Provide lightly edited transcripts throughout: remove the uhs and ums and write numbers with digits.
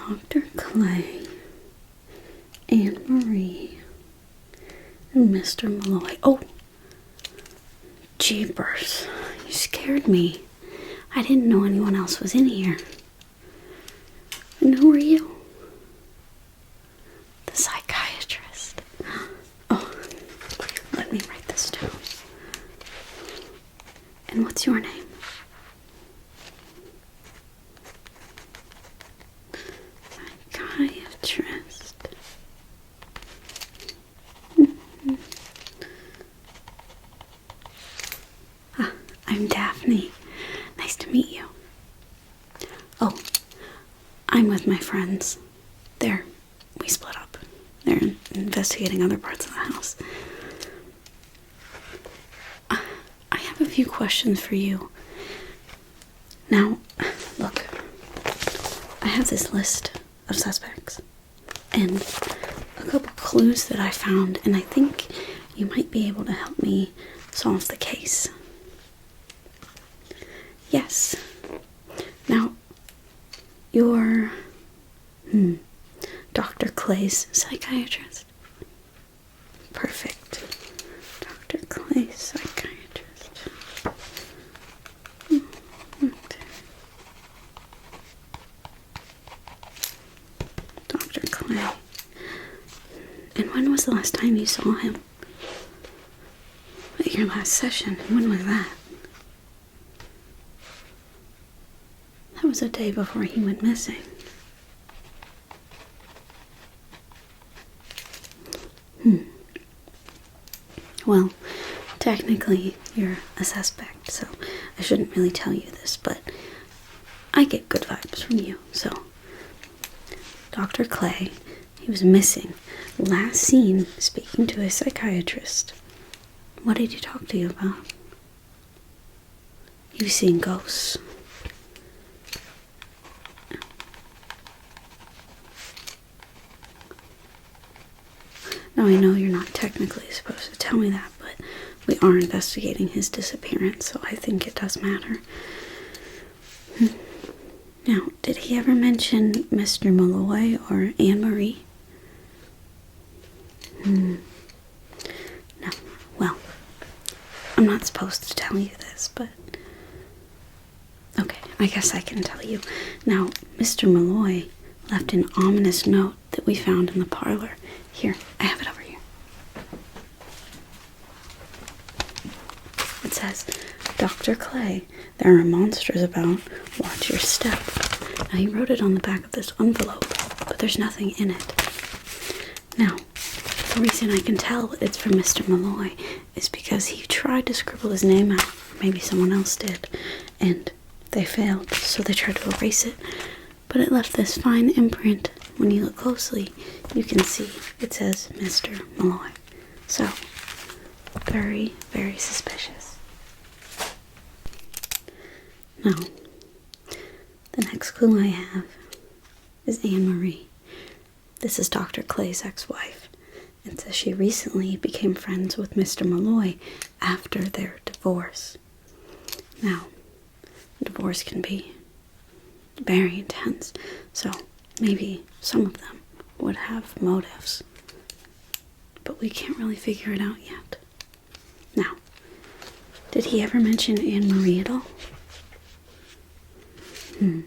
Dr. Clay, Anne Marie, and Mr. Malloy. Oh, jeepers. You scared me. I didn't know anyone else was in here. And who are you? The psychiatrist. Oh, let me write this down. And what's your name? Psychiatrist. I'm Daphne. Nice to meet you. Oh, I'm with my friends. We split up. They're investigating other parts of the house. I have a few questions for you. Now, look. I have this list of suspects and a couple clues that I found, and I think you might be able to help me solve the case. Yes. Now, you're Dr. Clay's psychiatrist. Perfect. Dr. Clay's psychiatrist. Dr. Clay. And when was the last time you saw him? At your last session. When was that? That was a day before he went missing. Well, technically, you're a suspect, so I shouldn't really tell you this, but I get good vibes from you, so. Dr. Clay, he was missing. Last seen speaking to a psychiatrist. What did he talk to you about? He was seeing ghosts. Now, I know you're not technically supposed to tell me that, but we are investigating his disappearance, so I think it does matter. Now, did he ever mention Mr. Malloy or Anne Marie? No. Well, I'm not supposed to tell you this, but okay, I guess I can tell you. Now, Mr. Malloy left an ominous note that we found in the parlor. Here, I have it over here. It says, Dr. Clay, there are monsters about. Watch your step. Now, he wrote it on the back of this envelope, but there's nothing in it. Now, the reason I can tell it's from Mr. Malloy is because he tried to scribble his name out, or maybe someone else did, and they failed, so they tried to erase it, but it left this fine imprint. When you look closely, you can see it says Mr. Malloy. So, very, very suspicious. Now, the next clue I have is Anne Marie. This is Dr. Clay's ex-wife. It says she recently became friends with Mr. Malloy after their divorce. Now, divorce can be very intense, so maybe some of them would have motives, but we can't really figure it out yet. Now, did he ever mention Anne Marie at all? No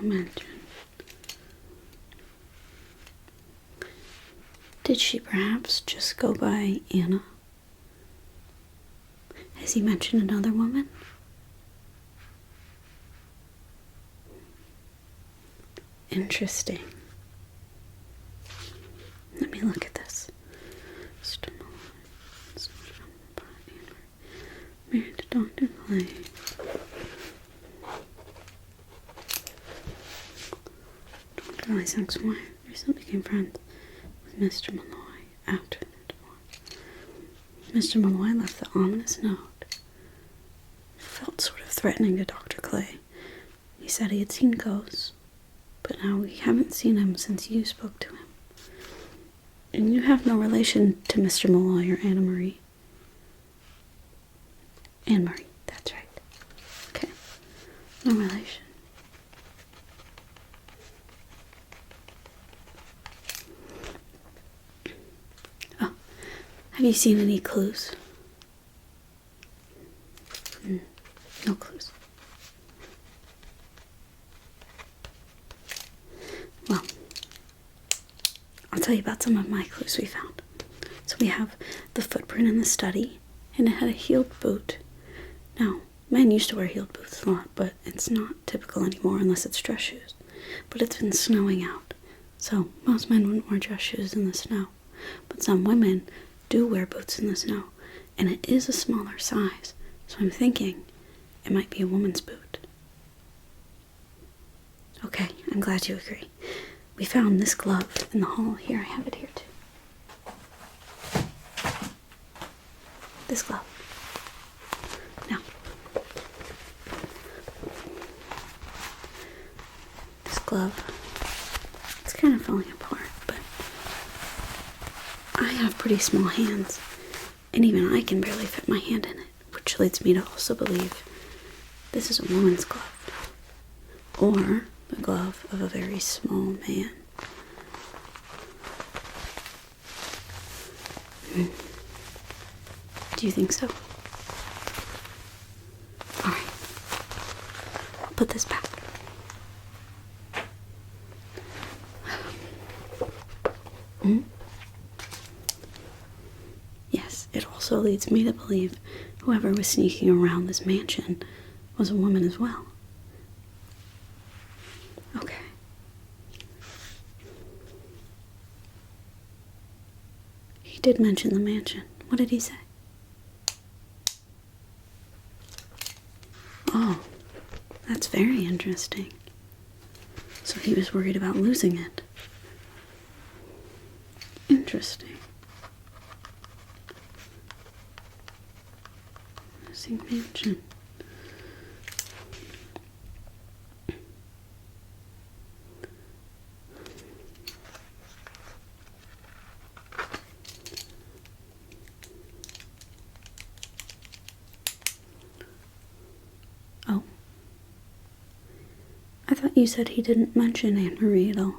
mention. Did she perhaps just go by Anna? Has he mentioned another woman? Interesting. Let me look at this. Married to Dr. Clay. Dr. Clay's ex-wife recently became friends with Mr. Malloy after their divorce. Mr. Malloy left the ominous note. It felt sort of threatening to Dr. Clay. He said he had seen ghosts, but now we haven't seen him since you spoke to him. And you have no relation to Mr. Malloy or Anna Marie. Anne Marie, that's right. Okay. No relation. Oh, have you seen any clues? No clues. Well, I'll tell you about some of my clues we found. So we have the footprint in the study, and it had a heeled boot. Now, men used to wear heeled boots a lot, but it's not typical anymore unless it's dress shoes. But it's been snowing out, so most men wouldn't wear dress shoes in the snow. But some women do wear boots in the snow, and it is a smaller size, so I'm thinking it might be a woman's boot. Okay, I'm glad you agree. We found this glove in the hall. Here, I have it here too. This glove. Now, this glove, it's kind of falling apart, but I have pretty small hands, and even I can barely fit my hand in it, which leads me to also believe this is a woman's glove, or the glove of a very small man. Do you think so? Alright. I'll put this back. Yes, it also leads me to believe whoever was sneaking around this mansion was a woman as well. Okay. He did mention the mansion. What did he say? Oh, that's very interesting. So he was worried about losing it. Interesting. Losing mansion. Oh. I thought you said he didn't mention Aunt Marie at all.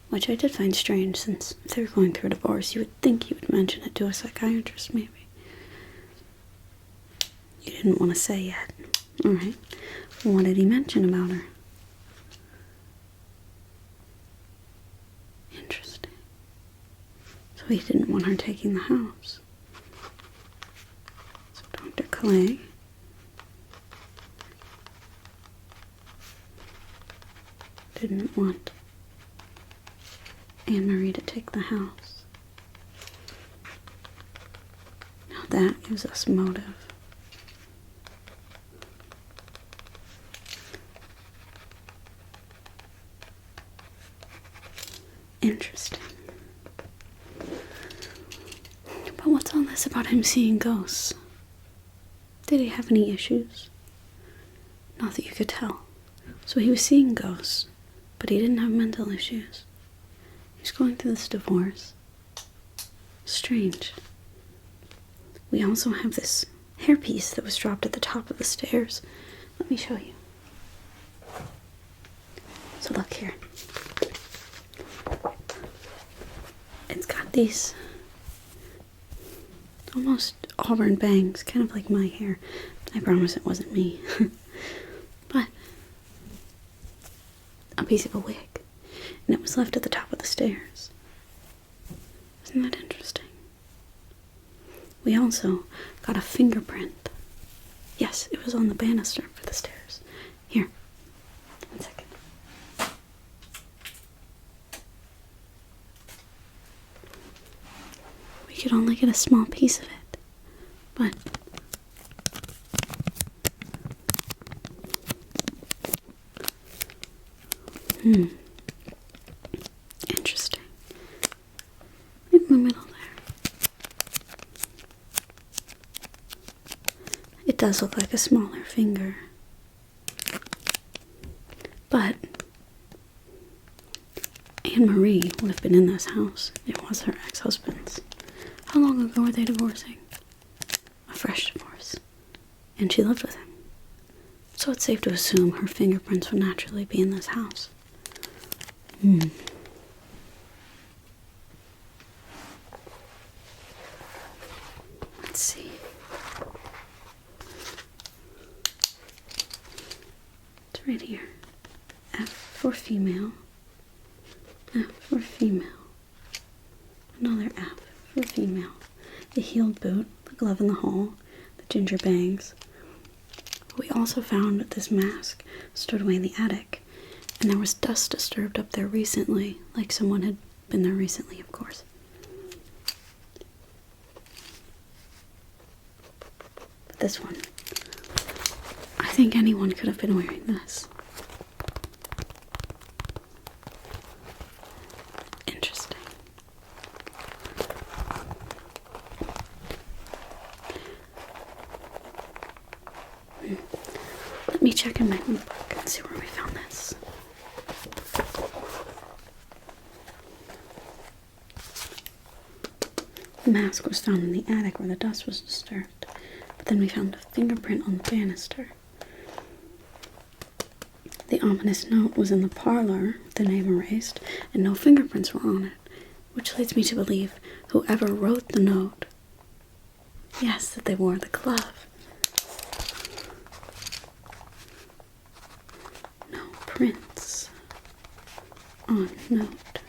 Which I did find strange, since if they were going through a divorce, you would think he would mention it to a psychiatrist, maybe. You didn't want to say yet. Alright. What did he mention about her? Interesting. So he didn't want her taking the house. So Dr. Clay didn't want Anne Marie to take the house. Now that gives us motive. Interesting. But what's all this about him seeing ghosts? Did he have any issues? Not that you could tell. So he was seeing ghosts, but he didn't have mental issues. He's going through this divorce. Strange. We also have this hairpiece that was dropped at the top of the stairs. Let me show you. So look here. It's got these almost auburn bangs, kind of like my hair. I promise it wasn't me. But a piece of a wig. And it was left at the top of the stairs. Isn't that interesting? We also got a fingerprint. Yes, it was on the banister for the stairs. Here. 1 second. We could only get a small piece of it. But interesting. In the middle there. It does look like a smaller finger. But Anne Marie would have been in this house. It was her ex-husband's. How long ago were they divorcing? A fresh divorce. And she lived with him. So it's safe to assume her fingerprints would naturally be in this house. Let's see. It's right here. F for female. F for female. Another F for female. The heeled boot, the glove in the hole, the ginger bangs. We also found this mask stored away in the attic, and there was dust disturbed up there recently, like someone had been there recently, of course. But this one, I think anyone could have been wearing this. Interesting. Let me check in my notebook and see where we found this. The mask was found in the attic where the dust was disturbed, but then we found a fingerprint on the banister. The ominous note was in the parlor, the name erased, and no fingerprints were on it, which leads me to believe whoever wrote the note, yes, that they wore the glove. No prints on note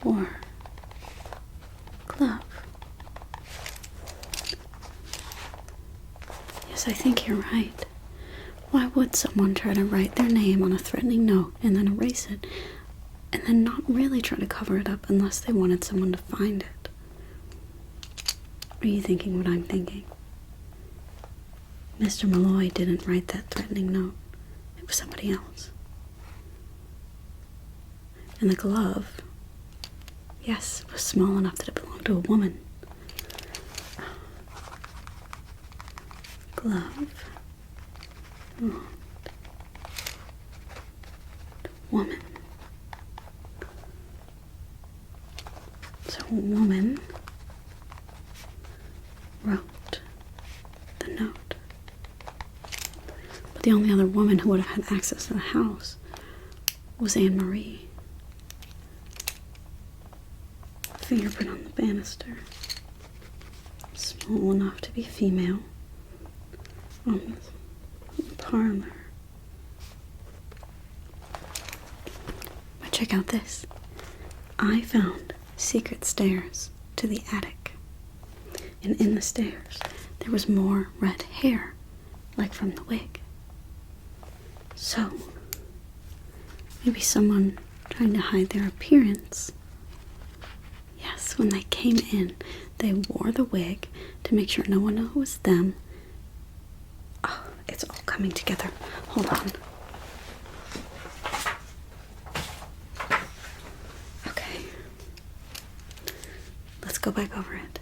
or glove. Yes, I think you're right. Why would someone try to write their name on a threatening note and then erase it, and then not really try to cover it up unless they wanted someone to find it? Are you thinking what I'm thinking? Mr. Malloy didn't write that threatening note. It was somebody else. And the glove, yes, it was small enough that it belonged to a woman. Glove. Woman. So a woman wrote the note. But the only other woman who would have had access to the house was Anne-Marie. Fingerprint on the banister. Small enough to be female. On the parlor. But check out this. I found secret stairs to the attic. And in the stairs, there was more red hair, like from the wig. So, maybe someone trying to hide their appearance. Yes, when they came in, they wore the wig to make sure no one knew it was them. Oh, it's all coming together. Hold on. Okay. Let's go back over it.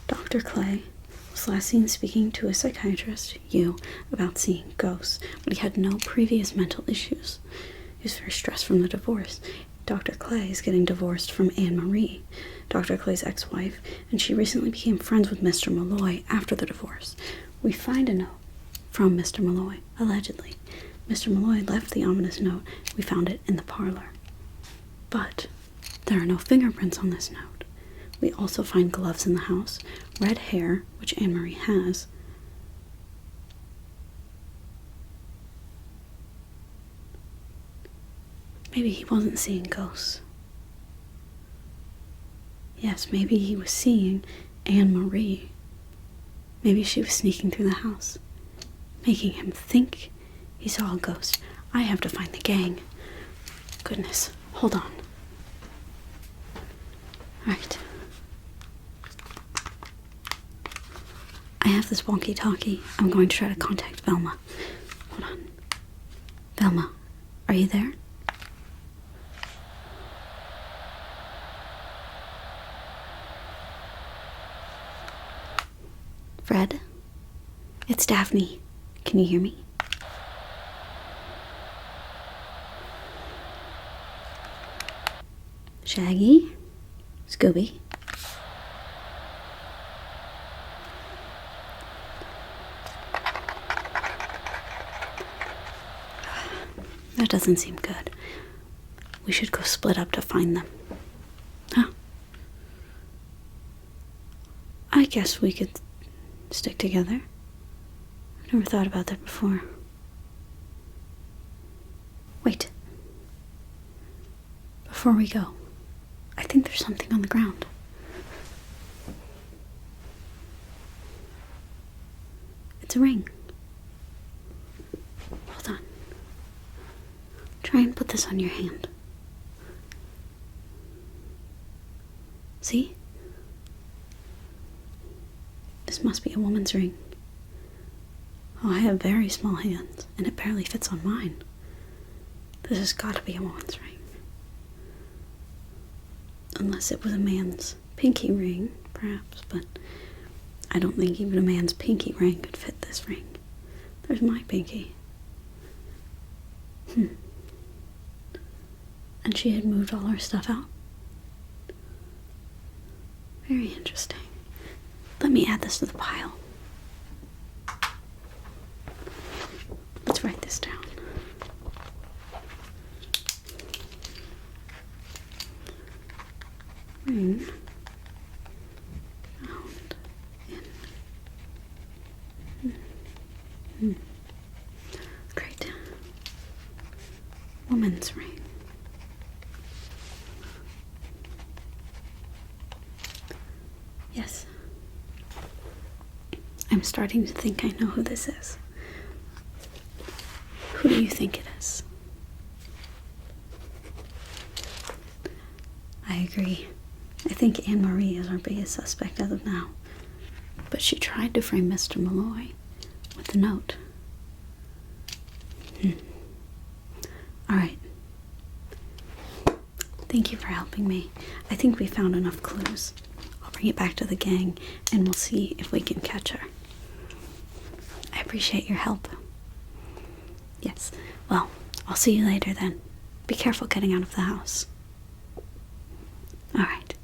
Dr. Clay was last seen speaking to a psychiatrist, you, about seeing ghosts, but he had no previous mental issues. He was very stressed from the divorce. Dr. Clay is getting divorced from Anne-Marie, Dr. Clay's ex-wife, and she recently became friends with Mr. Malloy after the divorce. We find a note from Mr. Malloy, allegedly. Mr. Malloy left the ominous note. We found it in the parlor. But there are no fingerprints on this note. We also find gloves in the house, red hair, which Anne-Marie has. Maybe he wasn't seeing ghosts. Yes, maybe he was seeing Anne-Marie. Maybe she was sneaking through the house, making him think he saw a ghost. I have to find the gang. Goodness, hold on. Right. I have this walkie-talkie. I'm going to try to contact Velma. Hold on. Velma, are you there? Fred? It's Daphne. Can you hear me? Shaggy? Scooby? That doesn't seem good. We should go split up to find them. Huh? I guess we could stick together. I've never thought about that before. Wait. Before we go, I think there's something on the ground. It's a ring. Hold on. Try and put this on your hand. See? This must be a woman's ring. Oh, I have very small hands, and it barely fits on mine. This has got to be a woman's ring. Unless it was a man's pinky ring, perhaps, but I don't think even a man's pinky ring could fit this ring. There's my pinky. And she had moved all her stuff out. Very interesting. Let me add this to the pile. Let's write this down. Ring found in great woman's ring. Yes. I'm starting to think I know who this is. Who do you think it is? I agree. I think Anne-Marie is our biggest suspect as of now. But she tried to frame Mr. Malloy with the note. Alright. Thank you for helping me. I think we found enough clues. I'll bring it back to the gang and we'll see if we can catch her. I appreciate your help. Yes. Well, I'll see you later then. Be careful getting out of the house. Alright.